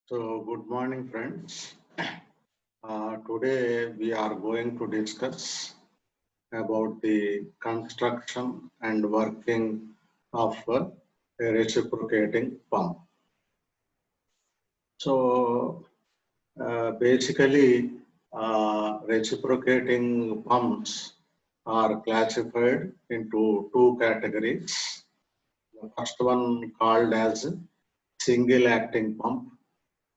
So, good morning, friends. Today we are going to discuss about the construction and working of a reciprocating pump. So, basically, reciprocating pumps are classified into two categories. The first one called as single acting pump,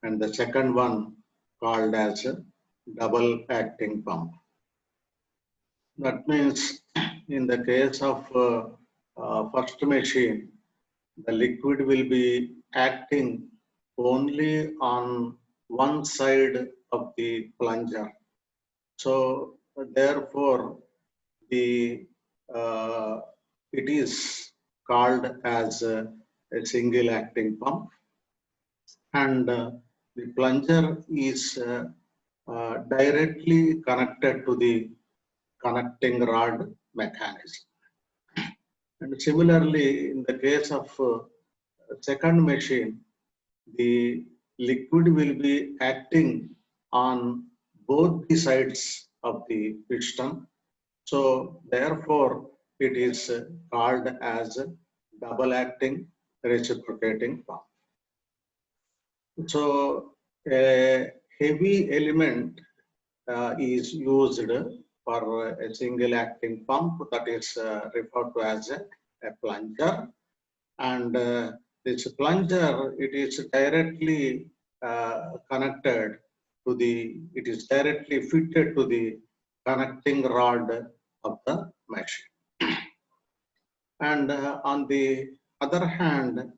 and the second one called as a double acting pump. That means in the case of first machine, the liquid will be acting only on one side of the plunger. So therefore, the it is called as a single acting pump, and the plunger is directly connected to the connecting rod mechanism. And similarly, in the case of second machine, the liquid will be acting on both the sides of the piston. So therefore, it is called as double acting reciprocating pump. So a heavy element is used for a single acting pump, that is referred to as a plunger. And this plunger, it is directly connected to it is directly fitted to the connecting rod of the machine. And on the other hand,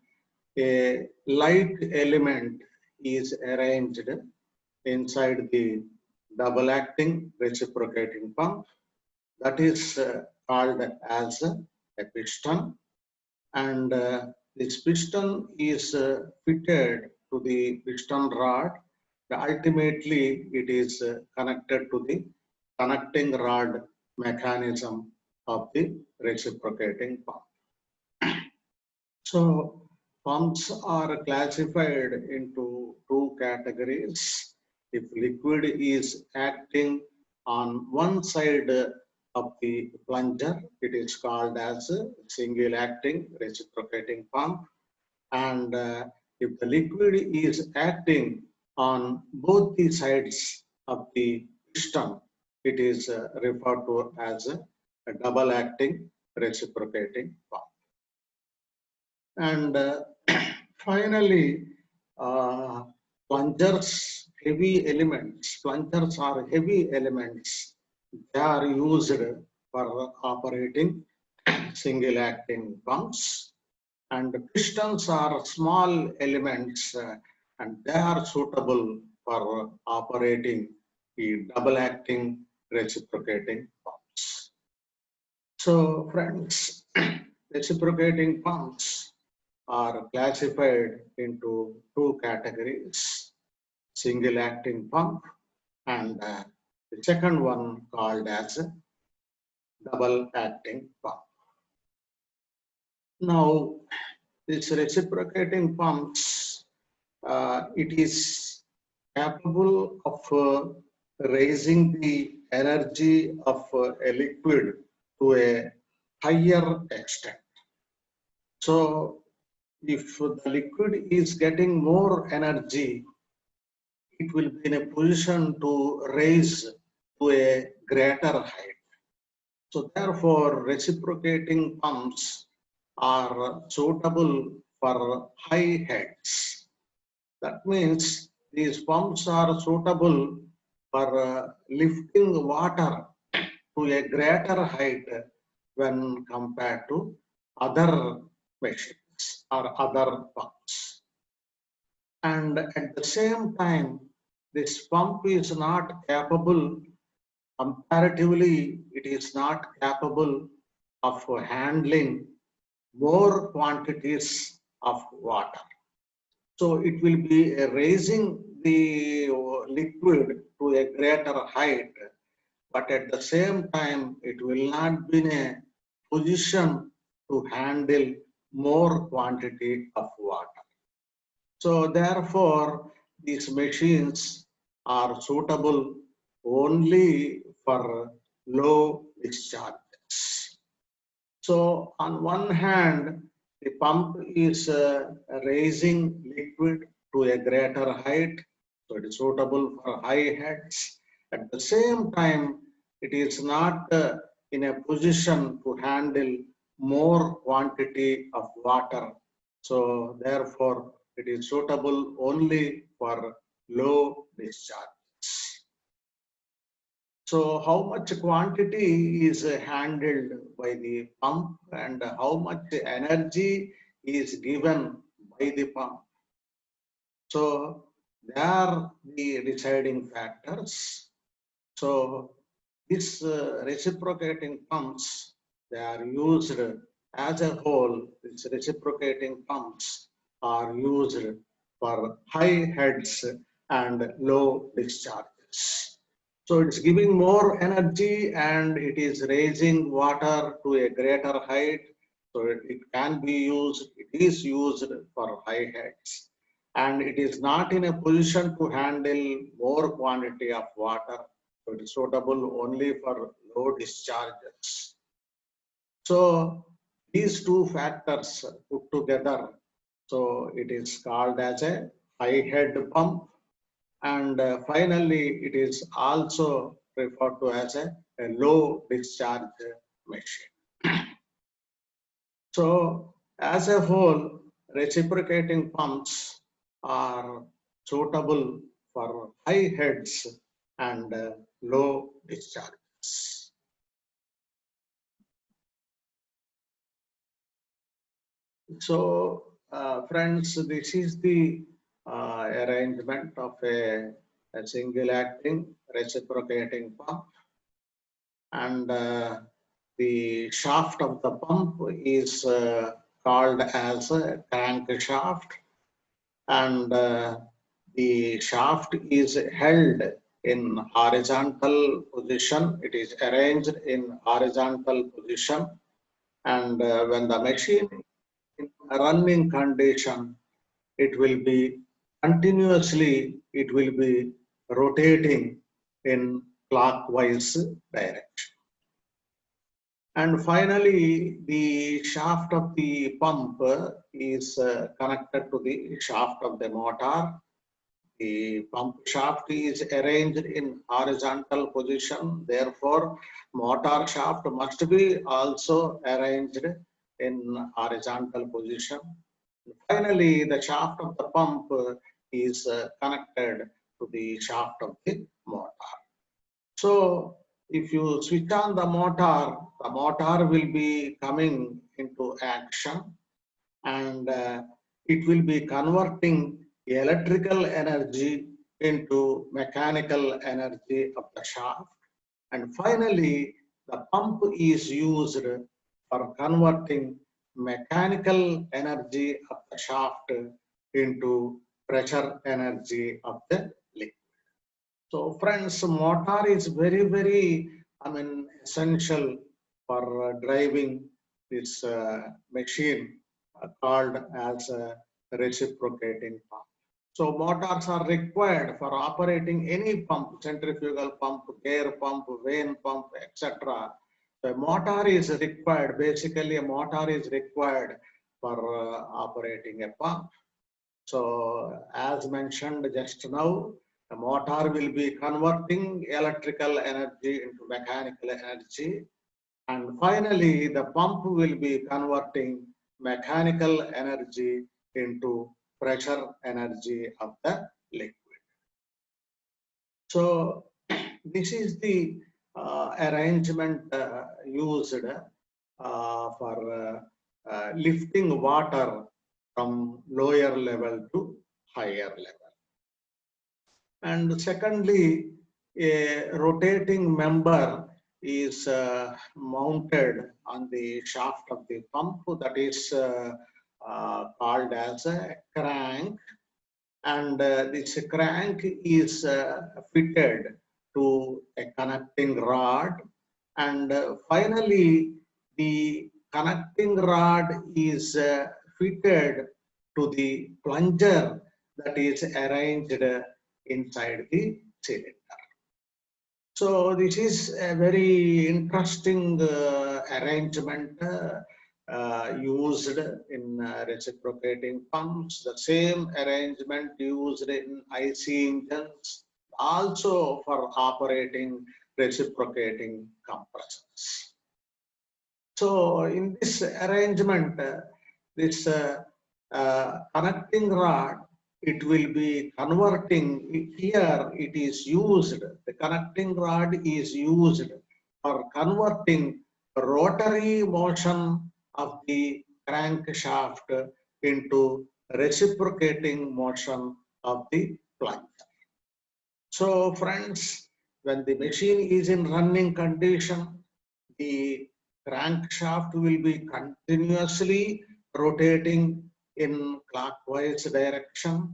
a light element is arranged inside the double acting reciprocating pump, that is called as a piston, and this piston is fitted to the piston rod. Ultimately, it is connected to the connecting rod mechanism of the reciprocating pump. So pumps are classified into two categories. If liquid is acting on one side of the plunger, it is called as a single acting reciprocating pump. And if the liquid is acting on both the sides of the piston, it is referred to as a double acting reciprocating pump. And finally, plungers, heavy elements. Plungers are heavy elements. They are used for operating single acting pumps. And pistons are small elements and they are suitable for operating the double acting reciprocating pumps. So friends, reciprocating pumps are classified into two categories, single acting pump and the second one called as double acting pump. Now, this reciprocating pumps, it is capable of raising the energy of a liquid to a higher extent. So if the liquid is getting more energy, it will be in a position to raise to a greater height. So therefore, reciprocating pumps are suitable for high heads. That means these pumps are suitable for lifting water to a greater height when compared to other machines or other pumps. And at the same time, this pump is not capable, comparatively, it is not capable of handling more quantities of water. So it will be raising the liquid to a greater height, but at the same time, it will not be in a position to handle more quantity of water. So therefore, these machines are suitable only for low discharges. So on one hand, the pump is raising liquid to a greater height, so it is suitable for high heads. At the same time, it is not in a position to handle more quantity of water. So therefore, it is suitable only for low discharges. So how much quantity is handled by the pump and how much energy is given by the pump? So they are the deciding factors. So these reciprocating pumps, they are used as a whole. These reciprocating pumps are used for high heads and low discharges. So it's giving more energy and it is raising water to a greater height. So it can be used, it is used for high heads. And it is not in a position to handle more quantity of water. So it is suitable only for low discharges. So these two factors put together, so it is called as a high head pump. And finally, it is also referred to as a low discharge machine. So as a whole, reciprocating pumps are suitable for high heads and low discharges. So friends, this is the arrangement of a single acting reciprocating pump. And the shaft of the pump is called as a crankshaft, and the shaft is held in horizontal position. It is arranged in horizontal position, and when the machine in running condition, it will be continuously, it will be rotating in clockwise direction. And finally, the shaft of the pump is connected to the shaft of the motor. The pump shaft is arranged in horizontal position. Therefore, motor shaft must be also arranged in horizontal position. Finally, the shaft of the pump is connected to the shaft of the motor. So if you switch on the motor will be coming into action, and it will be converting electrical energy into mechanical energy of the shaft. And finally, the pump is used for converting mechanical energy of the shaft into pressure energy of the liquid. So friends, motor is very, essential for driving this machine called as a reciprocating pump. So motors are required for operating any pump, centrifugal pump, gear pump, vane pump, etc. The motor is required, basically a motor is required for operating a pump. So as mentioned just now, the motor will be converting electrical energy into mechanical energy. And finally, the pump will be converting mechanical energy into pressure energy of the liquid. So this is the arrangement used for lifting water from lower level to higher level. And secondly, a rotating member is mounted on the shaft of the pump, that is called as a crank, and this crank is fitted to a connecting rod, and finally the connecting rod is fitted to the plunger that is arranged inside the cylinder. So this is a very interesting arrangement used in reciprocating pumps. The same arrangement used in IC engines, also for operating reciprocating compressors. So in this arrangement, this connecting rod, it will be converting, here it is used, the connecting rod is used for converting rotary motion of the crankshaft into reciprocating motion of the plunger. So friends, when the machine is in running condition, the crankshaft will be continuously rotating in clockwise direction,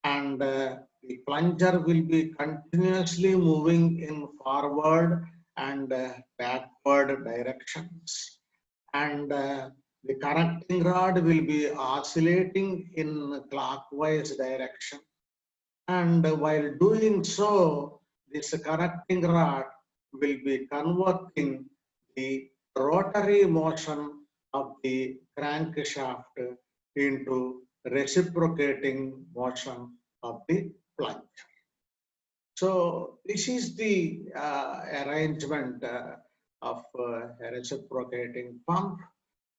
and the plunger will be continuously moving in forward and backward directions, and the connecting rod will be oscillating in clockwise direction. And while doing so, this connecting rod will be converting the rotary motion of the crankshaft into reciprocating motion of the plunger. So this is the arrangement of a reciprocating pump.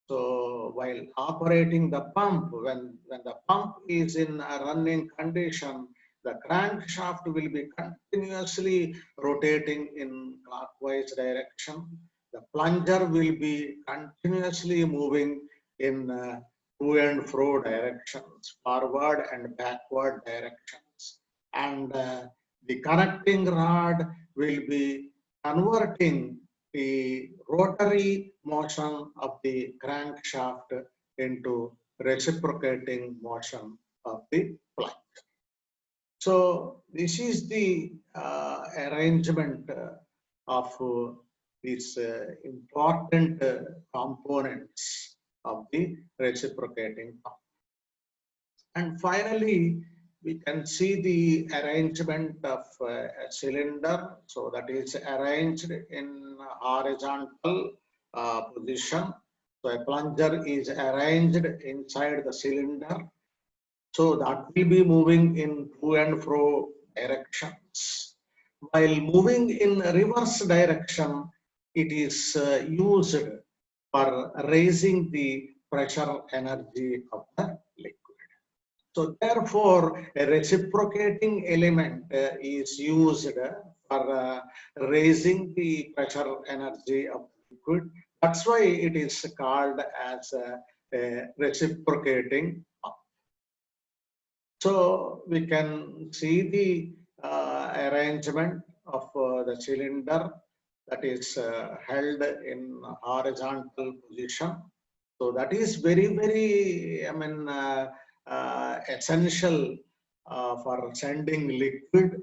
So while operating the pump, when the pump is in a running condition, the crankshaft will be continuously rotating in clockwise direction. The plunger will be continuously moving in to and fro directions, forward and backward directions. And the connecting rod will be converting the rotary motion of the crankshaft into reciprocating motion of the plunger. So this is the arrangement of these important components of the reciprocating pump. And finally, we can see the arrangement of a cylinder. So that is arranged in horizontal position. So a plunger is arranged inside the cylinder. So that will be moving in to and fro directions. While moving in reverse direction, it is used for raising the pressure energy of the liquid. So therefore, a reciprocating element is used for raising the pressure energy of the liquid. That's why it is called as a reciprocating pump. So we can see the arrangement of the cylinder that is held in horizontal position. So that is very, essential for sending liquid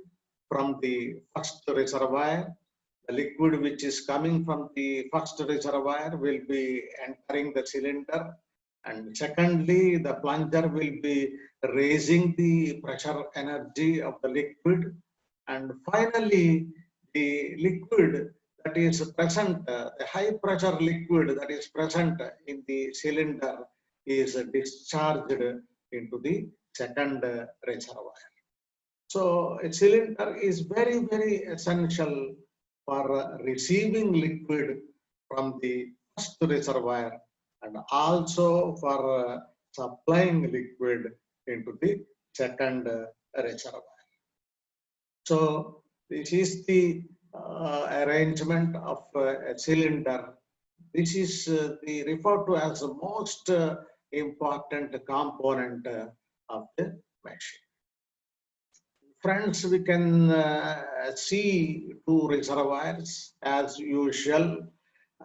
from the first reservoir. The liquid which is coming from the first reservoir will be entering the cylinder, and secondly, the plunger will be raising the pressure energy of the liquid, and finally, the liquid that is present, the high pressure liquid that is present in the cylinder is discharged into the second reservoir. So a cylinder is very essential for receiving liquid from the first reservoir and also for supplying liquid into the second reservoir. So this is the arrangement of a cylinder. This is referred to as the most important component of the machine. Friends, we can see two reservoirs as usual.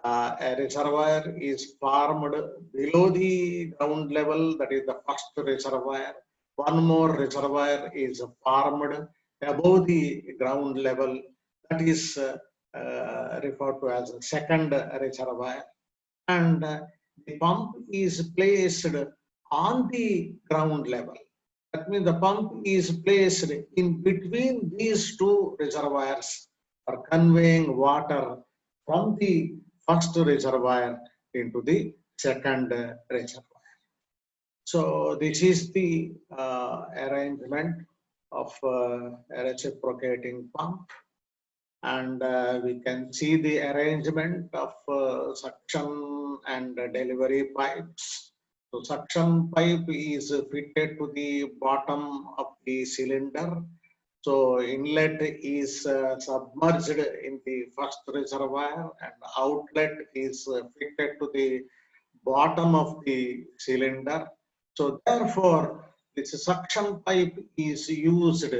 A reservoir is formed below the ground level, that is the first reservoir. One more reservoir is formed above the ground level, that is referred to as a second reservoir. And the pump is placed on the ground level. That means the pump is placed in between these two reservoirs for conveying water from the first reservoir into the second reservoir. So this is the arrangement of a reciprocating pump, and we can see the arrangement of suction and delivery pipes. So suction pipe is fitted to the bottom of the cylinder. So inlet is submerged in the first reservoir, and outlet is fitted to the bottom of the cylinder. So therefore, this suction pipe is used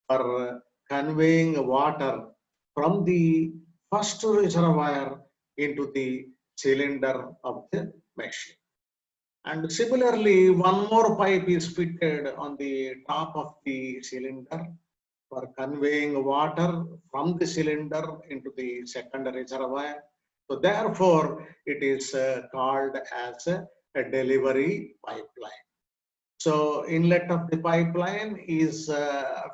for conveying water from the first reservoir into the cylinder of the machine. And similarly, one more pipe is fitted on the top of the cylinder for conveying water from the cylinder into the second reservoir. So therefore, it is called as a delivery pipeline. So inlet of the pipeline is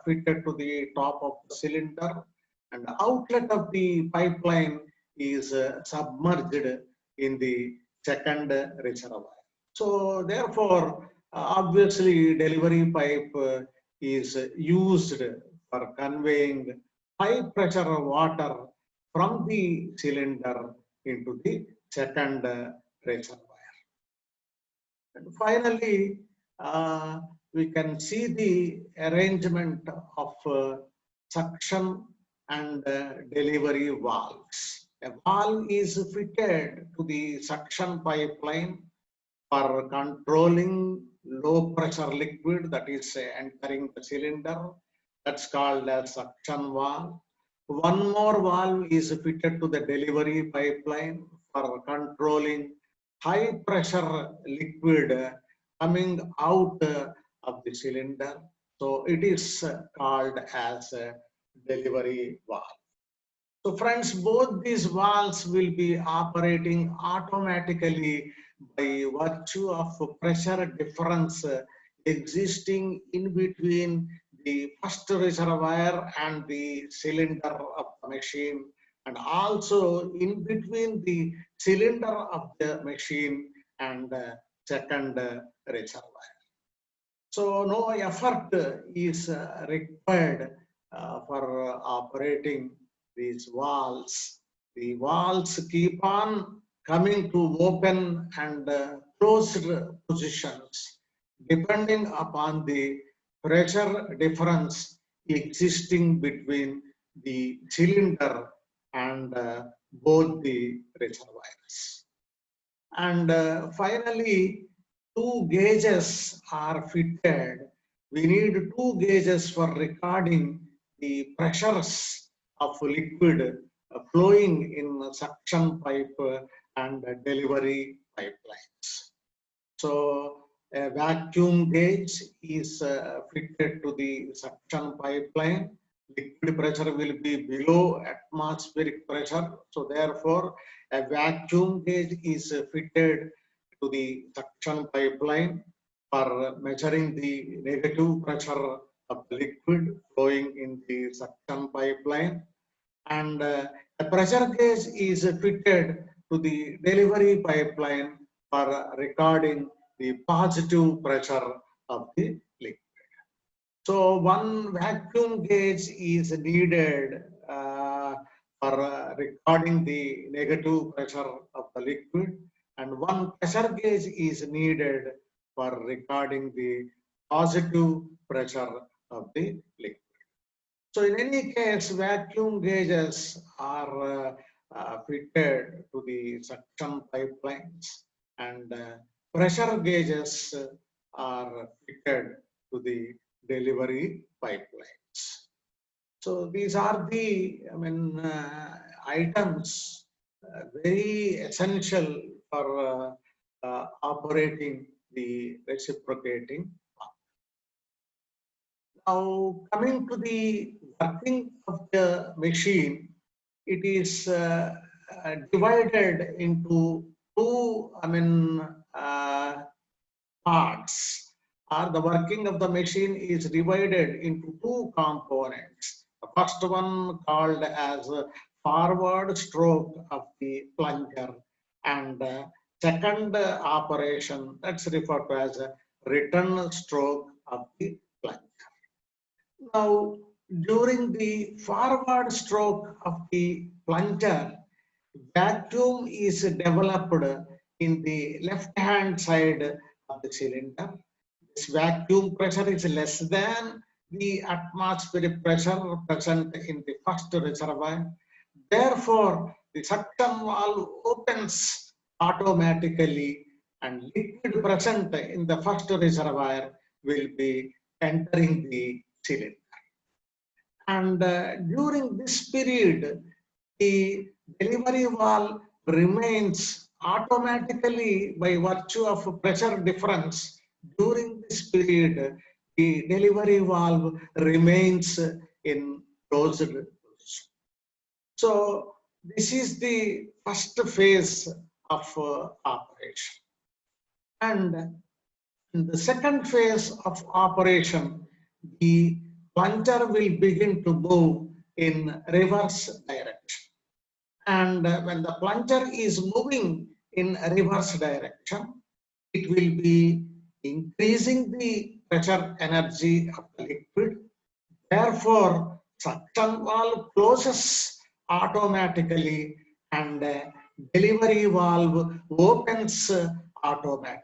fitted to the top of the cylinder, and outlet of the pipeline is submerged in the second reservoir. So therefore, obviously delivery pipe is used for conveying high pressure water from the cylinder into the second reservoir. And finally, we can see the arrangement of suction and delivery valves. A valve is fitted to the suction pipeline for controlling low pressure liquid that is entering the cylinder. That's called a suction valve. One more valve is fitted to the delivery pipeline for controlling high pressure liquid coming out of the cylinder. So it is called as a delivery valve. So friends, both these valves will be operating automatically by virtue of pressure difference existing in between the first reservoir and the cylinder of the machine, and also in between the cylinder of the machine and second reservoir. So no effort is required for operating these valves. The valves keep on coming to open and closed positions depending upon the pressure difference existing between the cylinder and both the reservoirs. And finally, two gauges are fitted. We need two gauges for recording the pressures of liquid flowing in suction pipe and delivery pipelines. So a vacuum gauge is fitted to the suction pipeline. Liquid pressure will be below atmospheric pressure. So therefore, a vacuum gauge is fitted to the suction pipeline for measuring the negative pressure of the liquid flowing in the suction pipeline. And a pressure gauge is fitted to the delivery pipeline for recording the positive pressure of the liquid. So one vacuum gauge is needed for recording the negative pressure of the liquid, and one pressure gauge is needed for recording the positive pressure of the liquid. So in any case, vacuum gauges are fitted to the suction pipelines, and pressure gauges are fitted to the delivery pipelines. So these are the, items very essential for operating the reciprocating pump. Now, coming to the working of the machine, it is divided into two, parts, or the working of the machine is divided into two components. The first one called as a forward stroke of the plunger, and second operation that's referred to as a return stroke of the plunger. Now, during the forward stroke of the plunger, vacuum is developed in the left hand side of the cylinder. This vacuum pressure is less than the atmospheric pressure present in the first reservoir. Therefore, the suction valve opens automatically and liquid present in the first reservoir will be entering the cylinder. And during this period, the delivery valve remains automatically by virtue of pressure difference. During this period, the delivery valve remains in closed position. So this is the first phase of operation. And in the second phase of operation, the plunger will begin to move in reverse direction. And when the plunger is moving in reverse direction, it will be increasing the pressure energy of the liquid. Therefore, suction valve closes automatically and delivery valve opens automatically.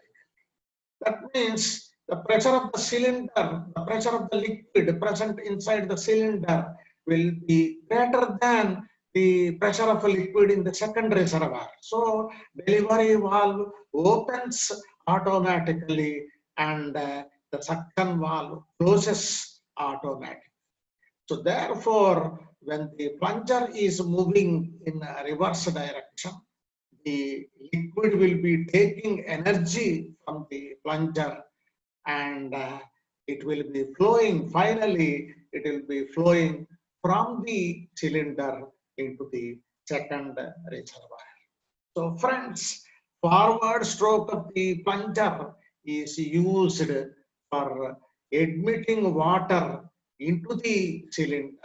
That means the pressure of the cylinder, the pressure of the liquid present inside the cylinder will be greater than the pressure of a liquid in the second reservoir. So delivery valve opens automatically and the suction valve closes automatically. So therefore, when the plunger is moving in a reverse direction, the liquid will be taking energy from the plunger and it will be flowing, finally it will be flowing from the cylinder into the second reservoir. So friends, forward stroke of the plunger is used for admitting water into the cylinder,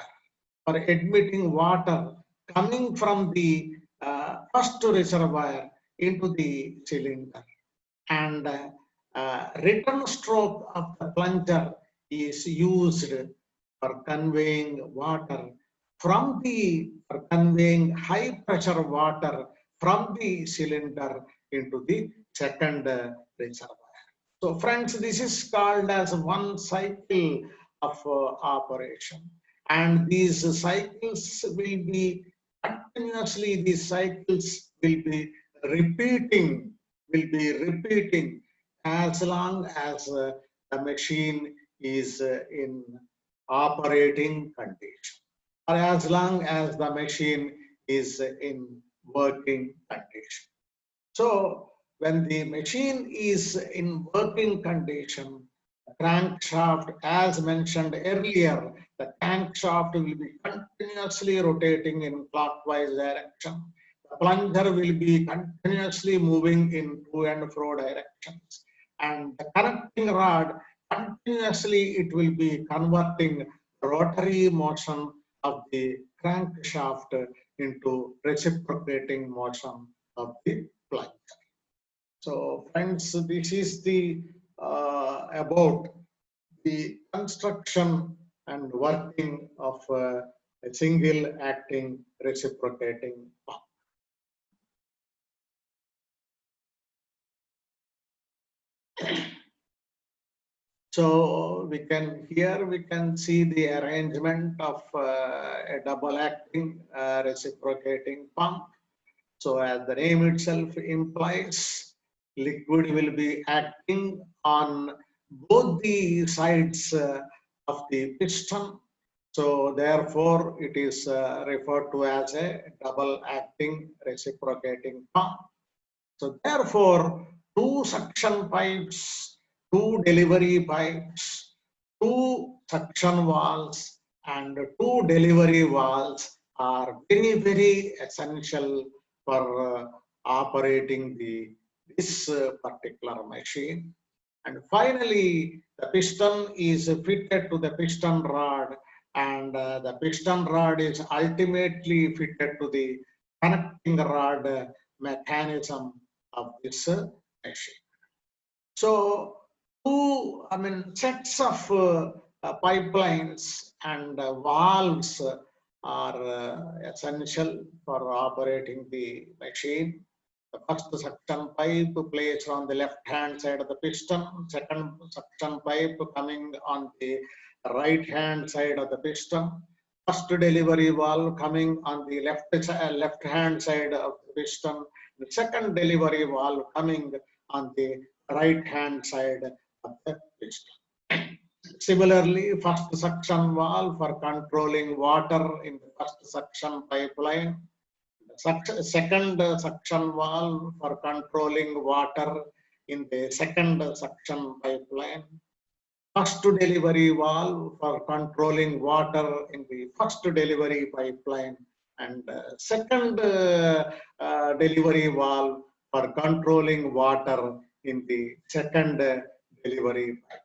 for admitting water coming from the first reservoir into the cylinder. And return stroke of the plunger is used for conveying water from the, for conveying high pressure water from the cylinder into the second reservoir. So friends, this is called as one cycle of operation. And these cycles will be continuously, these cycles will be repeating, as long as the machine is in operating condition, or as long as the machine is in working condition. So when the machine is in working condition, crankshaft, as mentioned earlier, the crankshaft will be continuously rotating in clockwise direction. The plunger will be continuously moving in to and fro directions. And the connecting rod, continuously it will be converting rotary motion of the crankshaft into reciprocating motion of the plunger. So friends, this is the about the construction and working of a single acting reciprocating pump. So we can see the arrangement of a double acting reciprocating pump. So as the name itself implies, liquid will be acting on both the sides of the piston. So therefore, it is referred to as a double acting reciprocating pump. So therefore, two suction pipes, two delivery pipes, two suction valves, and two delivery valves are very, very essential for operating this particular machine. And finally, the piston is fitted to the piston rod, and the piston rod is ultimately fitted to the connecting rod mechanism of this machine. So, sets of pipelines and valves are essential for operating the machine. The first suction pipe placed on the left hand side of the piston, second suction pipe coming on the right hand side of the piston, first delivery valve coming on the left hand side of the piston, the second delivery valve coming on the right hand side of the piston. Similarly, first suction valve for controlling water in the first suction pipeline, second suction valve for controlling water in the second suction pipeline, first delivery valve for controlling water in the first delivery pipeline, and second delivery valve for controlling water in the second delivery pipeline.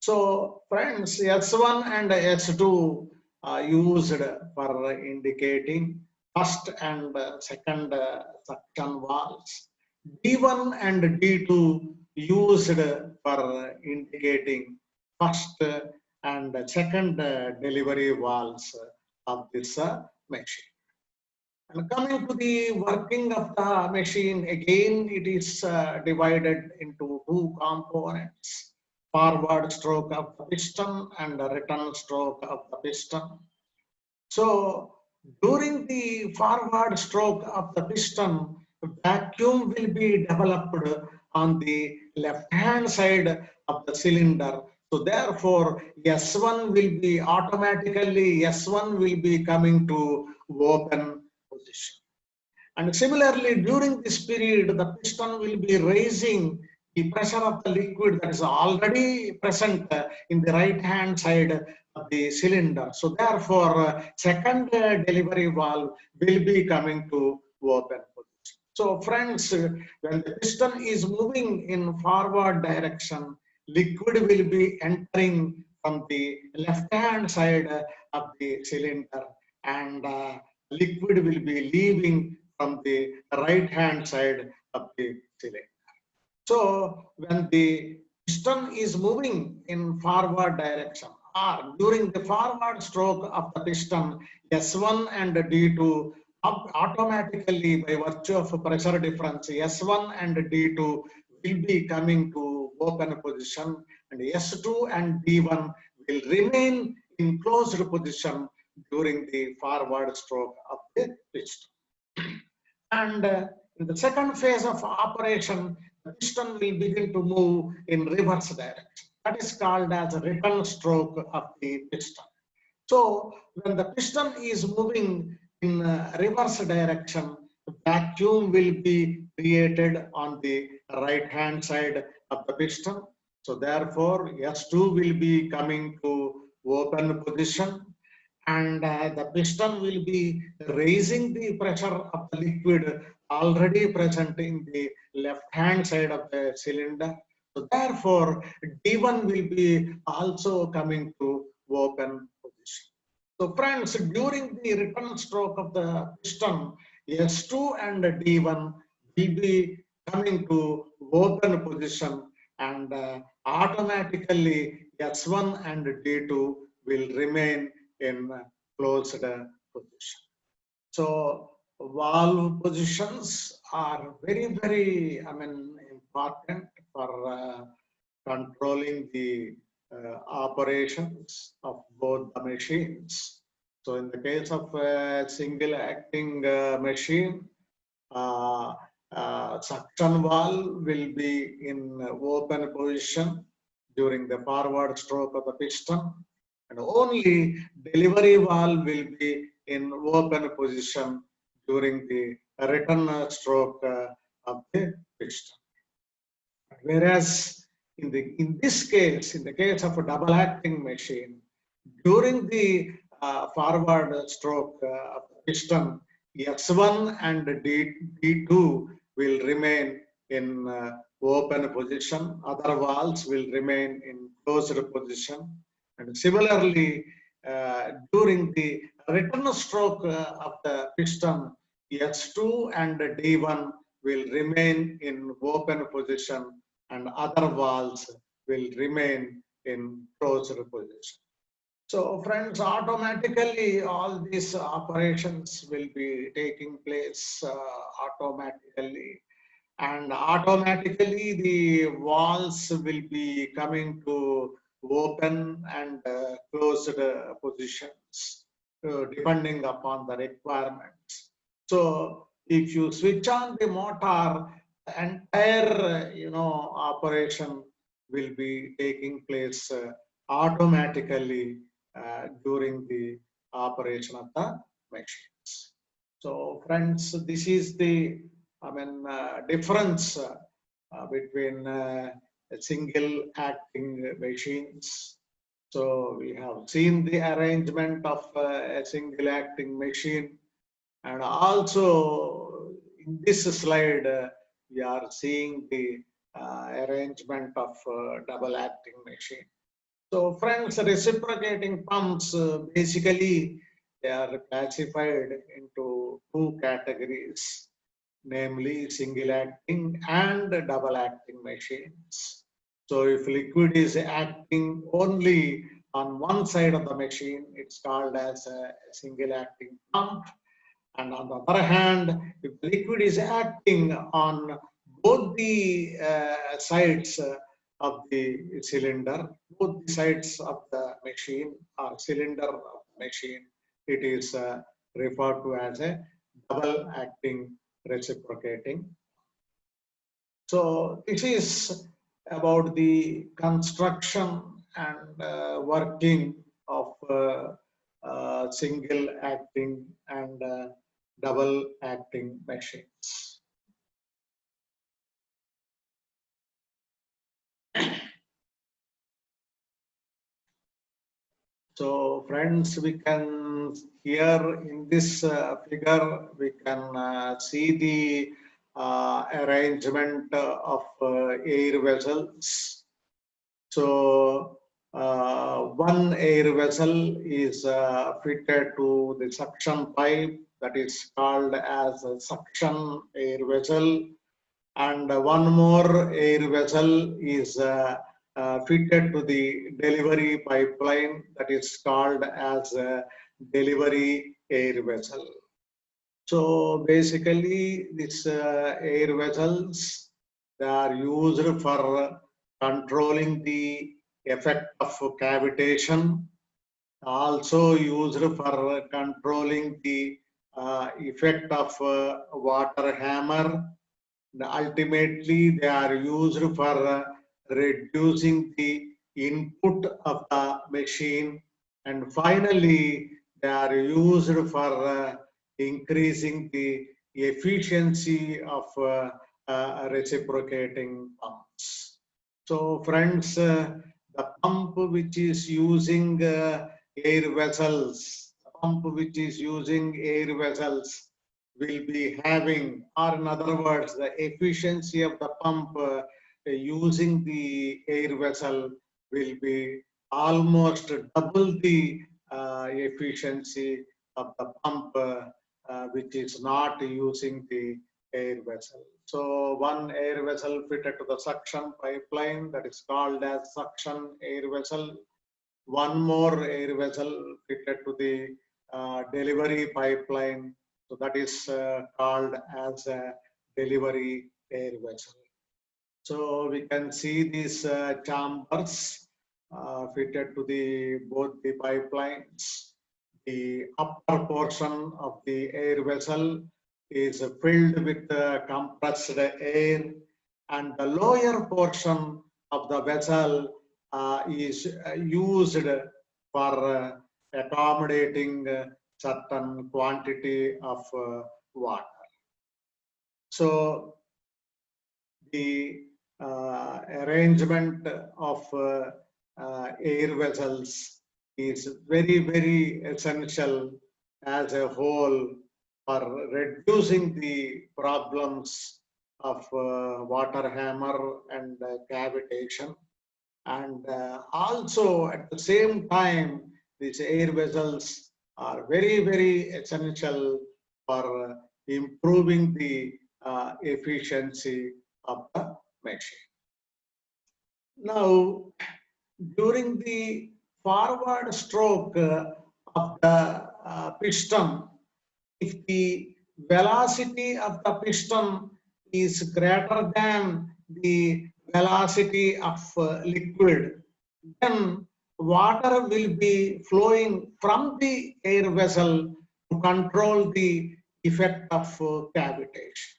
So friends, S1 and S2 are used for indicating first and second suction valves. D1 and D2 used for indicating first and second delivery valves of this machine. And coming to the working of the machine, again it is divided into two components: forward stroke of the piston and the return stroke of the piston. So during the forward stroke of the piston, vacuum will be developed on the left hand side of the cylinder. So therefore, S1 will be automatically, S1 will be coming to open position. And similarly, during this period, the piston will be raising the pressure of the liquid that is already present in the right hand side of the cylinder. So therefore, second delivery valve will be coming to open position. So friends, when the piston is moving in forward direction, liquid will be entering from the left hand side of the cylinder, and liquid will be leaving from the right hand side of the cylinder. So when the piston is moving in forward direction, or during the forward stroke of the piston, S1 and D2 automatically, by virtue of pressure difference, S1 and D2 will be coming to open position, and S2 and D1 will remain in closed position during the forward stroke of the piston. And in the second phase of operation, the piston will begin to move in reverse direction. That is called as a return stroke of the piston. So when the piston is moving in reverse direction, vacuum will be created on the right hand side of the piston. So therefore, S2 will be coming to open position, and the piston will be raising the pressure of the liquid already present in the left hand side of the cylinder. So therefore, D1 will be also coming to open position. So friends, during the return stroke of the piston, S2 and D1 will be coming to open position, and automatically S1 and D2 will remain in closed position. So valve positions are very important for controlling the operations of both the machines. So in the case of a single acting machine, suction valve will be in open position during the forward stroke of the piston, and only delivery valve will be in open position during the return stroke of the piston. Whereas in this case, in the case of a double acting machine, during the forward stroke of the piston, S1 and D2 will remain in open position, other valves will remain in closed position. And similarly, during the return stroke of the piston, S2 and D1 will remain in open position and other valves will remain in closed position. So friends, automatically all these operations will be taking place automatically, and automatically the walls will be coming to open and closed positions depending upon the requirements. So if you switch on the motor, the entire operation will be taking place automatically during the operation of the machines. So friends, this is the difference between single acting machines. So we have seen the arrangement of a single acting machine, and also in this slide we are seeing the arrangement of double acting machine. So friends, reciprocating pumps, basically they are classified into two categories, namely single acting and double acting machines. So if liquid is acting only on one side of the machine, it's called as a single acting pump. And on the other hand, if liquid is acting on both the sides of the cylinder, both the sides of the machine or cylinder of the machine, it is referred to as a double acting reciprocating. So this is about the construction and working of single acting and double acting machines. So friends, we can here in this figure, we can see the arrangement of air vessels. So one air vessel is fitted to the suction pipe, that is called as a suction air vessel, and one more air vessel is fitted to the delivery pipeline, that is called as a delivery air vessel. So basically these air vessels, they are used for controlling the effect of cavitation, also used for controlling the effect of water hammer. Ultimately, they are used for reducing the input of the machine, and finally, they are used for increasing the efficiency of reciprocating pumps. So, friends, the pump which is using air vessels, the pump which is using air vessels will be having, or in other words, the efficiency of the pump using the air vessel will be almost double the efficiency of the pump which is not using the air vessel. So one air vessel fitted to the suction pipeline, that is called as suction air vessel. One more air vessel fitted to the delivery pipeline, so that is called as a delivery air vessel. So we can see these chambers fitted to the both the pipelines. The upper portion of the air vessel is filled with compressed air, and the lower portion of the vessel is used for accommodating certain quantity of water. So the arrangement of air vessels is very, very essential as a whole for reducing the problems of water hammer and cavitation. And also at the same time, these air vessels are very essential for improving the efficiency of the machine. Now, during the forward stroke of the piston, if the velocity of the piston is greater than the velocity of liquid, then water will be flowing from the air vessel to control the effect of cavitation.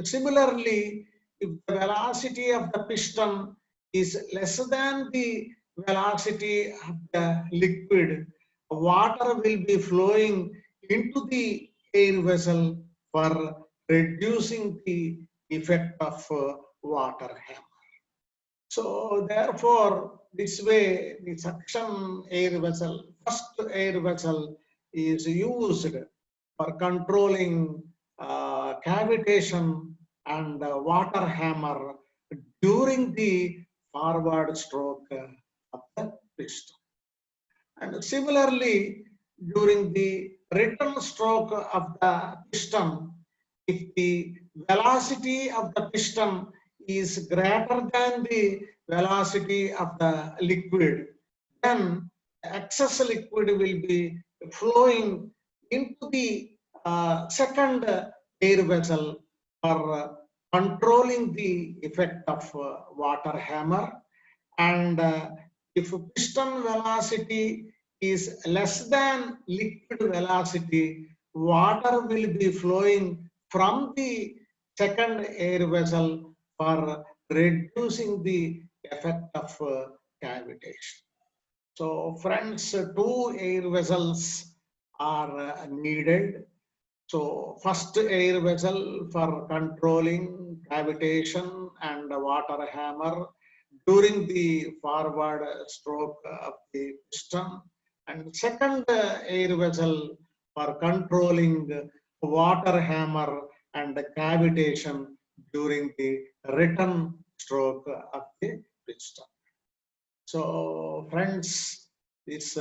Similarly, if the velocity of the piston is less than the velocity of the liquid, water will be flowing into the air vessel for reducing the effect of water hammer. So therefore, this way the suction air vessel, first air vessel is used for controlling cavitation and water hammer during the forward stroke of the piston. And similarly, during the return stroke of the piston, if the velocity of the piston is greater than the velocity of the liquid, then excess liquid will be flowing into the second air vessel for controlling the effect of water hammer. And if piston velocity is less than liquid velocity, water will be flowing from the second air vessel for reducing the effect of cavitation. So friends, two air vessels are needed. So first air vessel for controlling cavitation and water hammer during the forward stroke of the piston, and second air vessel for controlling water hammer and cavitation during the return stroke of the piston. So friends, this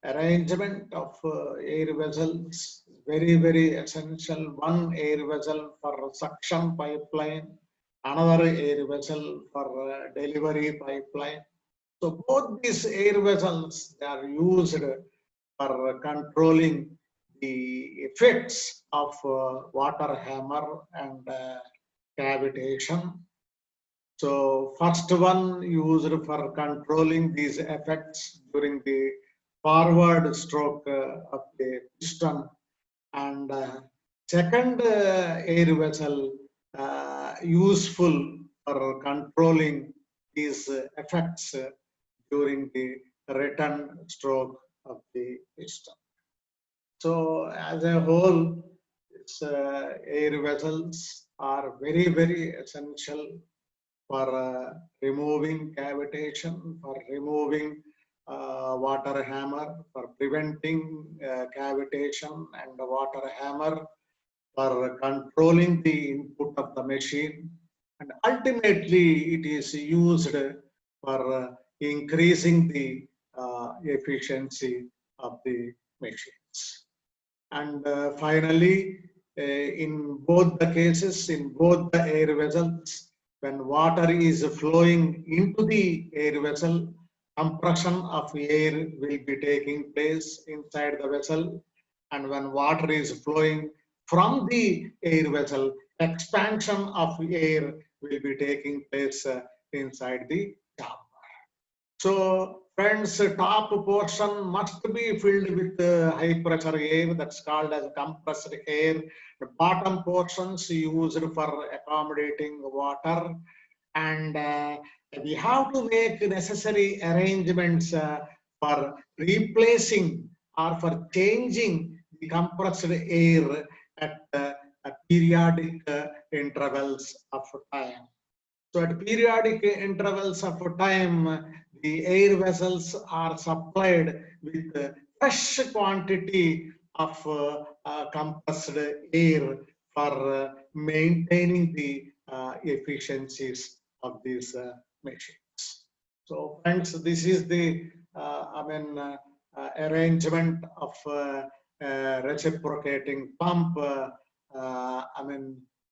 arrangement of air vessels very essential. One air vessel for suction pipeline, another air vessel for delivery pipeline. So both these air vessels, they are used for controlling the effects of water hammer and cavitation. So first one used for controlling these effects during the forward stroke of the piston, and second air vessel useful for controlling these effects during the return stroke of the piston. So as a whole, its air vessels are very essential for removing cavitation, for removing water hammer, for preventing cavitation and water hammer, for controlling the input of the machine, and ultimately it is used for increasing the efficiency of the machines. And finally, in both the cases, in both the air vessels, when water is flowing into the air vessel, compression of air will be taking place inside the vessel. And when water is flowing from the air vessel, expansion of air will be taking place inside the chamber. So friends, top portion must be filled with high pressure air, that's called as compressed air. The bottom portions used for accommodating water, and we have to make necessary arrangements for replacing or for changing the compressed air at periodic intervals of time. So at periodic intervals of time, the air vessels are supplied with fresh quantity of compressed air for maintaining the efficiencies of these machines. So friends, this is the arrangement of reciprocating pump,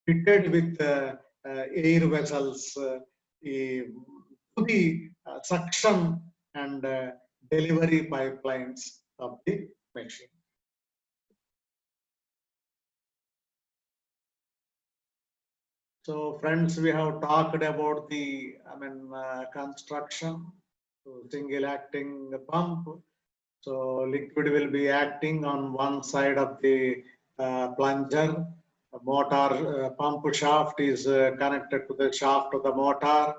fitted with air vessels to the suction and delivery pipelines of the machine. So friends, we have talked about the construction. So single acting pump. So liquid will be acting on one side of the plunger. The motor pump shaft is connected to the shaft of the motor.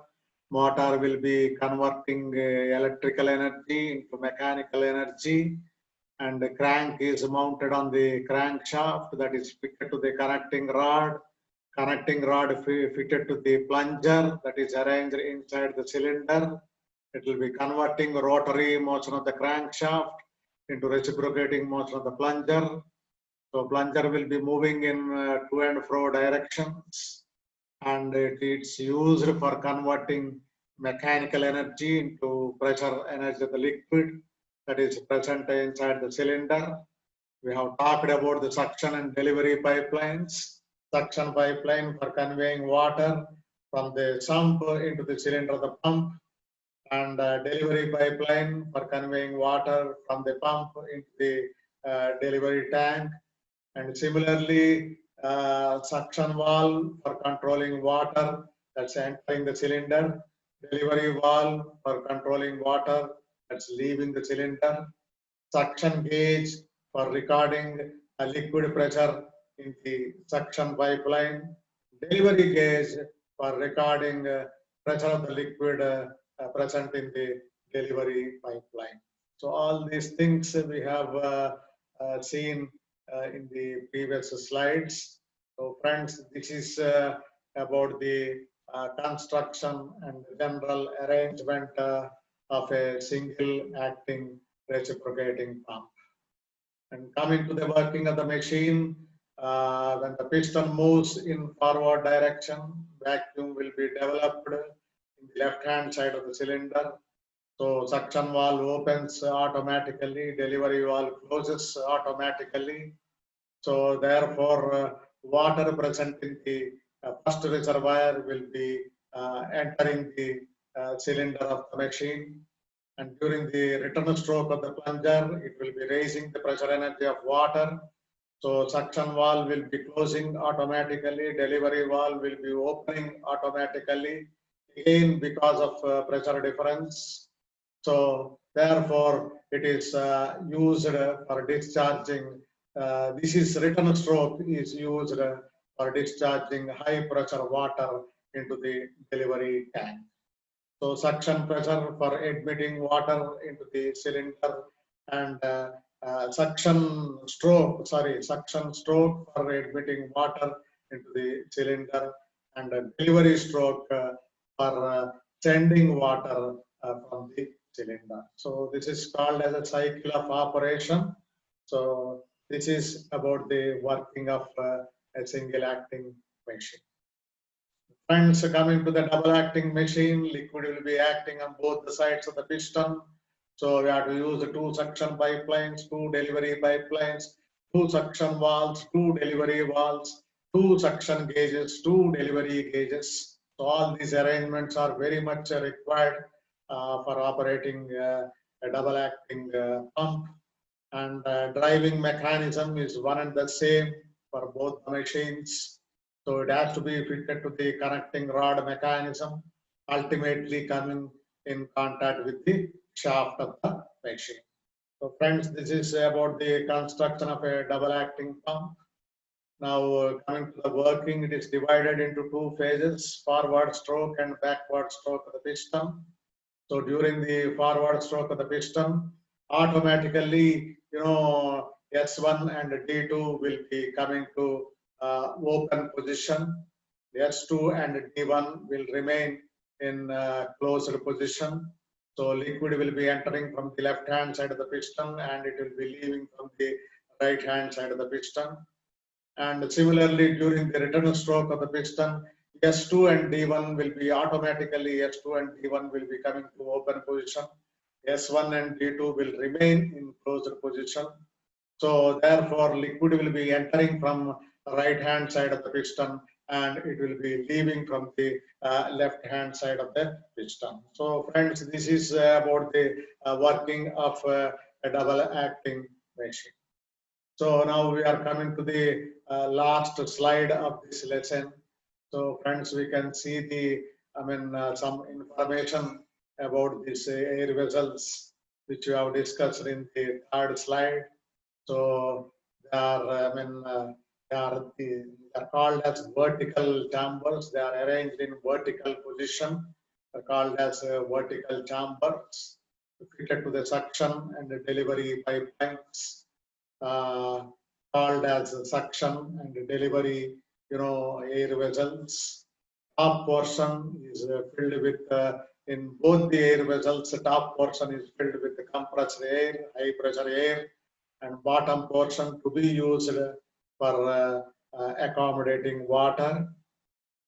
Motor will be converting electrical energy into mechanical energy, and the crank is mounted on the crankshaft that is fitted to the connecting rod. Connecting rod fitted to the plunger that is arranged inside the cylinder. It will be converting rotary motion of the crankshaft into reciprocating motion of the plunger. So plunger will be moving in to and fro directions, and it's used for converting mechanical energy into pressure energy of the liquid that is present inside the cylinder. We have talked about the suction and delivery pipelines. Suction pipeline for conveying water from the sump into the cylinder of the pump, and delivery pipeline for conveying water from the pump into the delivery tank. And similarly, suction valve for controlling water that's entering the cylinder, delivery valve for controlling water that's leaving the cylinder, suction gauge for recording a liquid pressure in the suction pipeline, delivery gauge for recording pressure of the liquid present in the delivery pipeline. So all these things we have seen in the previous slides. So friends, this is about the construction and general arrangement of a single acting reciprocating pump. And coming to the working of the machine, when the piston moves in forward direction, vacuum will be developed in the left hand side of the cylinder. So suction valve opens automatically, delivery valve closes automatically. So therefore, water present in the first reservoir will be entering the cylinder of the machine. And during the return stroke of the plunger, it will be raising the pressure energy of water. So suction valve will be closing automatically, delivery valve will be opening automatically, again because of pressure difference. So therefore, it is used for discharging. This is return stroke is used for discharging high pressure water into the delivery tank. So suction pressure for admitting water into the cylinder, and suction stroke for admitting water into the cylinder, and delivery stroke for sending water from the cylinder. So this is called as a cycle of operation. So this is about the working of a single acting machine. Friends, coming to the double acting machine, liquid will be acting on both the sides of the piston. So we have to use the two suction pipelines, two delivery pipelines, two suction valves, two delivery valves, two suction gauges, two delivery gauges. So all these arrangements are very much required for operating a double acting pump. And driving mechanism is one and the same for both the machines. So it has to be fitted to the connecting rod mechanism, ultimately coming in contact with the shaft of the machine. So friends, this is about the construction of a double acting pump. Now coming to the working, it is divided into two phases, forward stroke and backward stroke of the piston. So during the forward stroke of the piston, automatically, S1 and D2 will be coming to open position. S2 and D1 will remain in closed position. So liquid will be entering from the left hand side of the piston, and it will be leaving from the right hand side of the piston. And similarly, during the return stroke of the piston, S2 and D1 will be automatically, S2 and D1 will be coming to open position. S1 and D2 will remain in closed position. So therefore, liquid will be entering from right hand side of the piston and it will be leaving from the left hand side of the piston. So friends, this is about the working of a double acting machine. So now we are coming to the last slide of this lesson. So friends, we can see the, some information about these air vessels, which we have discussed in the third slide. So they are, they are called as vertical chambers. They are arranged in vertical position. They are called as vertical chambers, fitted to the suction and the delivery pipelines. Called as suction and delivery, air vessels. Top portion is filled with, in both the air vessels, the top portion is filled with compressed air, high pressure air, and bottom portion to be used for accommodating water.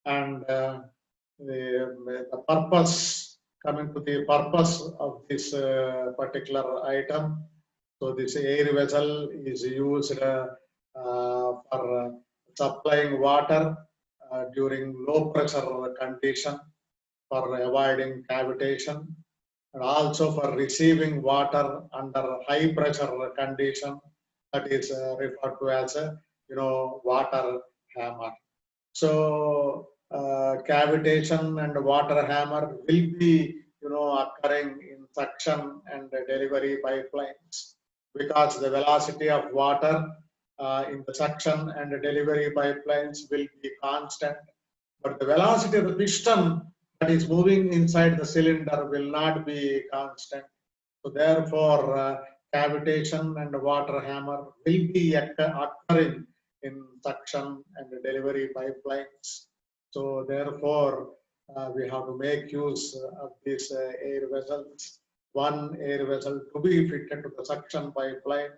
And the purpose, coming to the purpose of this particular item. So this air vessel is used for supplying water during low pressure condition, for avoiding cavitation, and also for receiving water under high pressure condition, that is referred to as a water hammer. So cavitation and water hammer will be occurring in suction and delivery pipelines, because the velocity of water in the suction and delivery pipelines will be constant, but the velocity of the piston that is moving inside the cylinder will not be constant. So therefore, cavitation and water hammer will be occurring in suction and delivery pipelines. So therefore, we have to make use of these air vessels. One air vessel to be fitted to the suction pipeline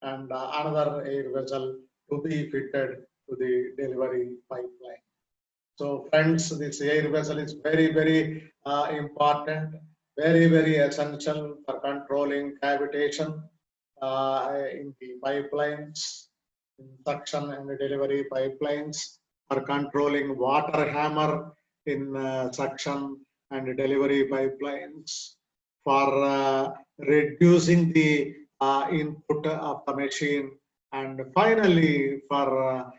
and another air vessel to be fitted to the delivery pipeline. So friends, this air vessel is very, very important, very, very essential for controlling cavitation in the pipelines, in suction and delivery pipelines, for controlling water hammer in suction and delivery pipelines, for reducing the input of the machine, and finally for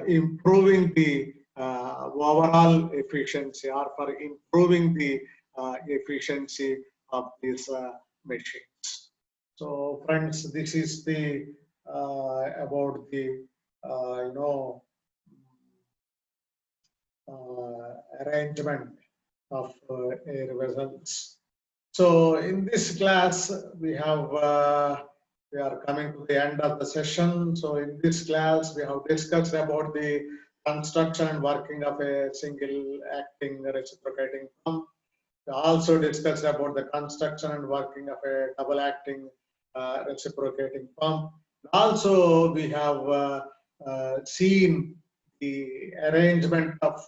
improving the overall efficiency, or for improving the efficiency of these machines. So friends, this is the about the arrangement of air vessels. So in this class, we are coming to the end of the session. So in this class, we have discussed about the construction and working of a single acting reciprocating pump. We also discussed about the construction and working of a double acting reciprocating pump. Also, we have seen the arrangement of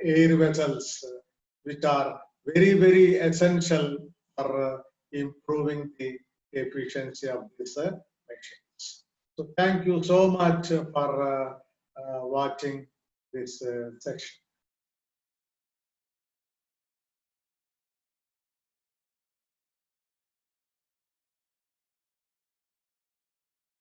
air vessels, which are very, very essential for improving the efficiency of these machines. So thank you so much for watching this section.